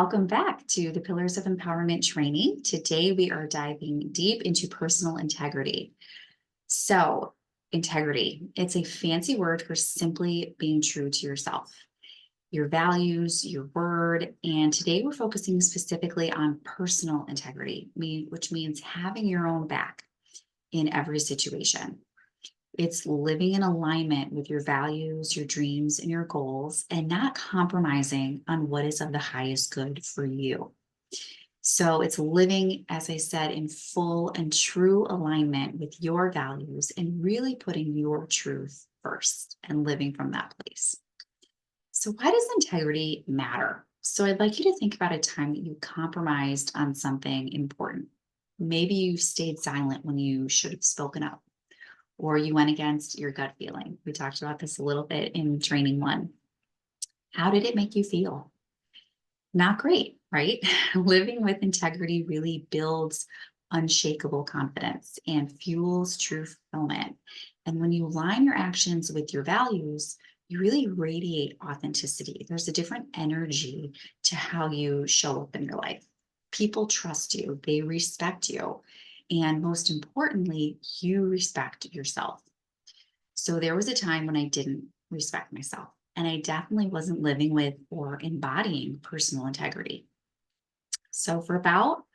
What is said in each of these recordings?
Welcome back to the Pillars of Empowerment training. Today, we are diving deep into personal integrity. So, integrity, it's a fancy word for simply being true to yourself, your values, your word. And today, we're focusing specifically on personal integrity, which means having your own back in every situation. It's living in alignment with your values, your dreams, and your goals, and not compromising on what is of the highest good for you. So it's living, as I said, in full and true alignment with your values and really putting your truth first and living from that place. So, why does integrity matter? So, I'd like you to think about a time that you compromised on something important. Maybe you stayed silent when you should have spoken up, or you went against your gut feeling. We talked about this a little bit in training one. How did it make you feel? Not great, right? Living with integrity really builds unshakable confidence and fuels true fulfillment. And when you align your actions with your values, you really radiate authenticity. There's a different energy to how you show up in your life. People trust you, they respect you. And most importantly, you respect yourself. So there was a time when I didn't respect myself, and I definitely wasn't living with or embodying personal integrity. So for about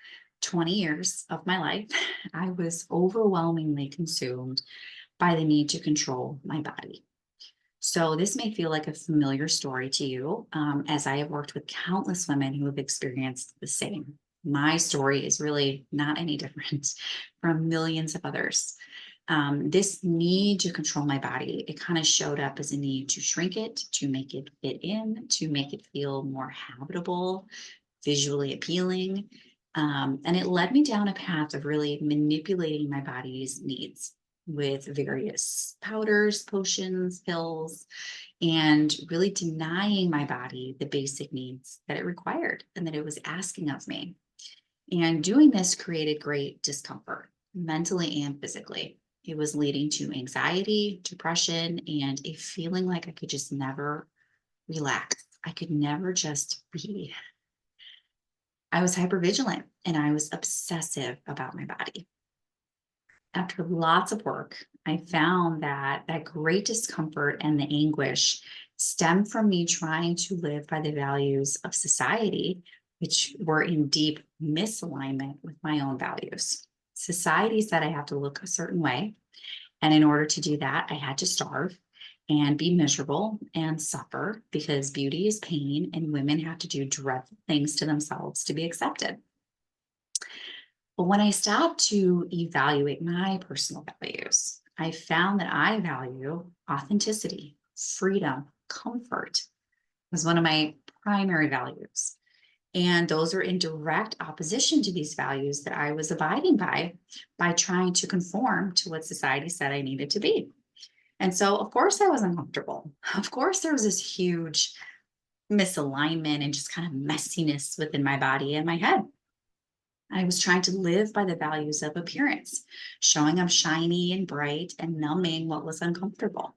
20 years of my life, I was overwhelmingly consumed by the need to control my body. So this may feel like a familiar story to you, as I have worked with countless women who have experienced the same. My story is really not any different from millions of others. This need to control my body, it kind of showed up as a need to shrink it, to make it fit in, to make it feel more habitable, visually appealing. And it led me down a path of really manipulating my body's needs with various powders, potions, pills, and really denying my body the basic needs that it required and that it was asking of me. And doing this created great discomfort, mentally and physically. It was leading to anxiety, depression, and a feeling like I could just never relax. I could never just be. I was hypervigilant and I was obsessive about my body. After lots of work, I found that that great discomfort and the anguish stemmed from me trying to live by the values of society, which were in deep misalignment with my own values. Society said I have to look a certain way. And in order to do that, I had to starve and be miserable and suffer because beauty is pain and women have to do dreadful things to themselves to be accepted. But when I stopped to evaluate my personal values, I found that I value authenticity, freedom, comfort was one of my primary values. And those are in direct opposition to these values that I was abiding by trying to conform to what society said I needed to be. And so, of course, I was uncomfortable. Of course, there was this huge misalignment and just kind of messiness within my body and my head. I was trying to live by the values of appearance, showing up shiny and bright and numbing what was uncomfortable.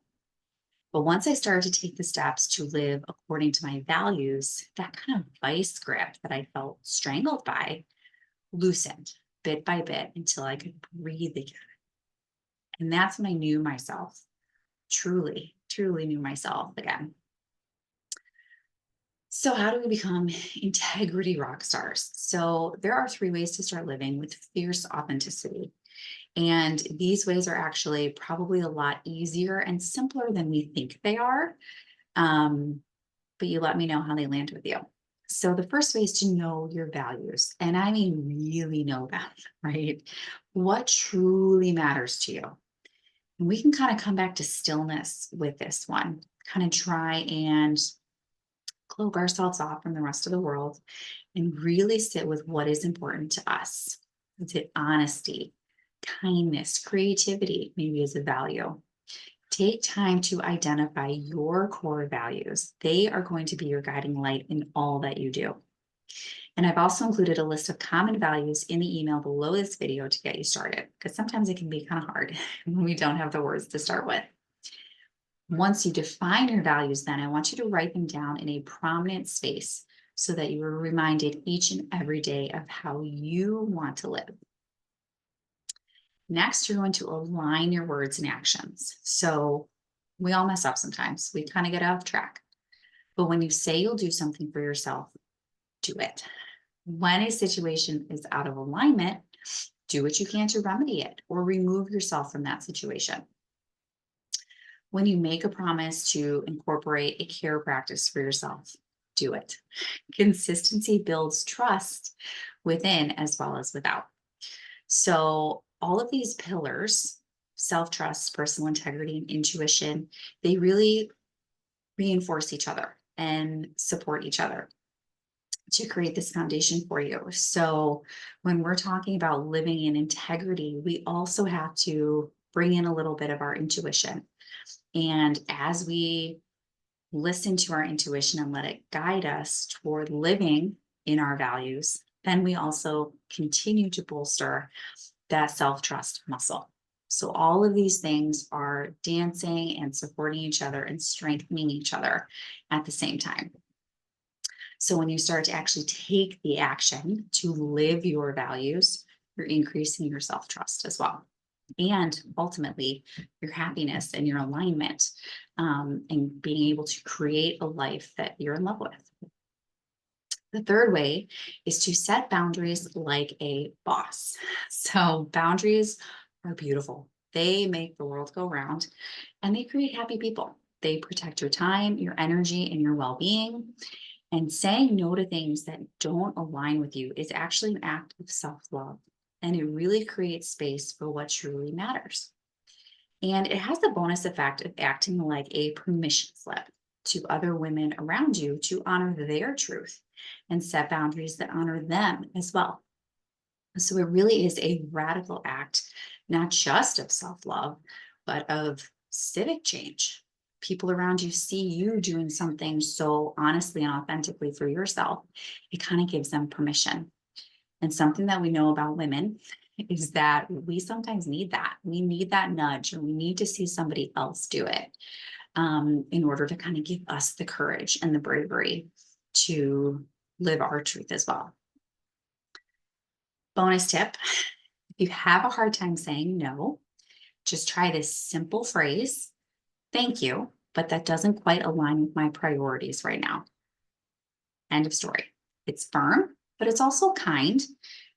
But once I started to take the steps to live according to my values, that kind of vice grip that I felt strangled by loosened bit by bit until I could breathe again. And that's when I knew myself, truly, truly knew myself again. So, how do we become integrity rock stars? So, there are three ways to start living with fierce authenticity. And these ways are actually probably a lot easier and simpler than we think they are. Um, but you let me know how they land with you. So, the first way is to know your values. And I mean, really know them, right? What truly matters to you. And we can kind of come back to stillness with this one, kind of try and cloak ourselves off from the rest of the world and really sit with what is important to us. Is it honesty, kindness, creativity, maybe as a value? Take time to identify your core values. They are going to be your guiding light in all that you do. And I've also included a list of common values in the email below this video to get you started, because sometimes it can be kind of hard when we don't have the words to start with. Once you define your values, then I want you to write them down in a prominent space so that you are reminded each and every day of how you want to live. Next, you're going to align your words and actions. So we all mess up sometimes. We kind of get off track. But when you say you'll do something for yourself, do it. When a situation is out of alignment, do what you can to remedy it or remove yourself from that situation. When you make a promise to incorporate a care practice for yourself, do it. Consistency builds trust within as well as without. So, all of these pillars, self-trust, personal integrity, and intuition, they really reinforce each other and support each other to create this foundation for you. So, when we're talking about living in integrity, we also have to bring in a little bit of our intuition. And as we listen to our intuition and let it guide us toward living in our values, then we also continue to bolster that self-trust muscle. So all of these things are dancing and supporting each other and strengthening each other at the same time. So when you start to actually take the action to live your values, you're increasing your self-trust as well. And ultimately, your happiness and your alignment, and being able to create a life that you're in love with. The third way is to set boundaries like a boss. So, boundaries are beautiful. They make the world go round and they create happy people. They protect your time, your energy, and your well being. And saying no to things that don't align with you is actually an act of self love. And it really creates space for what truly matters. And it has the bonus effect of acting like a permission slip to other women around you to honor their truth and set boundaries that honor them as well. So it really is a radical act, not just of self love, but of civic change. People around you see you doing something so honestly and authentically for yourself, it kind of gives them permission. And something that we know about women is that we sometimes need that. We need that nudge, or we need to see somebody else do it, in order to kind of give us the courage and the bravery to live our truth as well. Bonus tip: if you have a hard time saying no, just try this simple phrase: thank you, but that doesn't quite align with my priorities right now. End of story. It's firm, but it's also kind.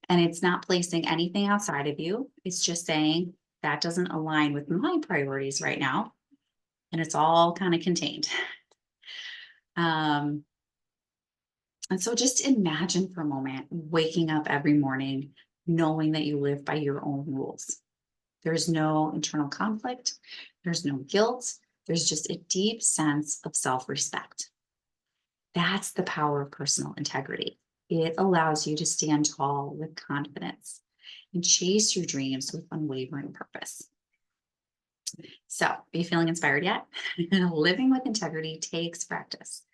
And it's not placing anything outside of you. It's just saying that doesn't align with my priorities right now. And it's all kind of contained. And so just imagine for a moment waking up every morning knowing that you live by your own rules. There's no internal conflict, there's no guilt, there's just a deep sense of self respect. That's the power of personal integrity. It allows you to stand tall with confidence and chase your dreams with unwavering purpose. So, are you feeling inspired yet? Living with integrity takes practice,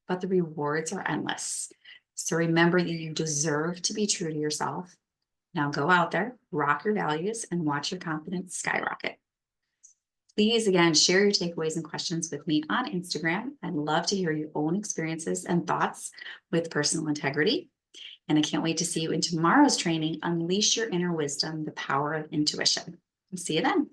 but the rewards are endless. So, remember that you deserve to be true to yourself. Now, go out there, rock your values, and watch your confidence skyrocket. Please, again, share your takeaways and questions with me on Instagram. I'd love to hear your own experiences and thoughts with personal integrity. And I can't wait to see you in tomorrow's training, Unleash Your Inner Wisdom, the Power of Intuition. See you then.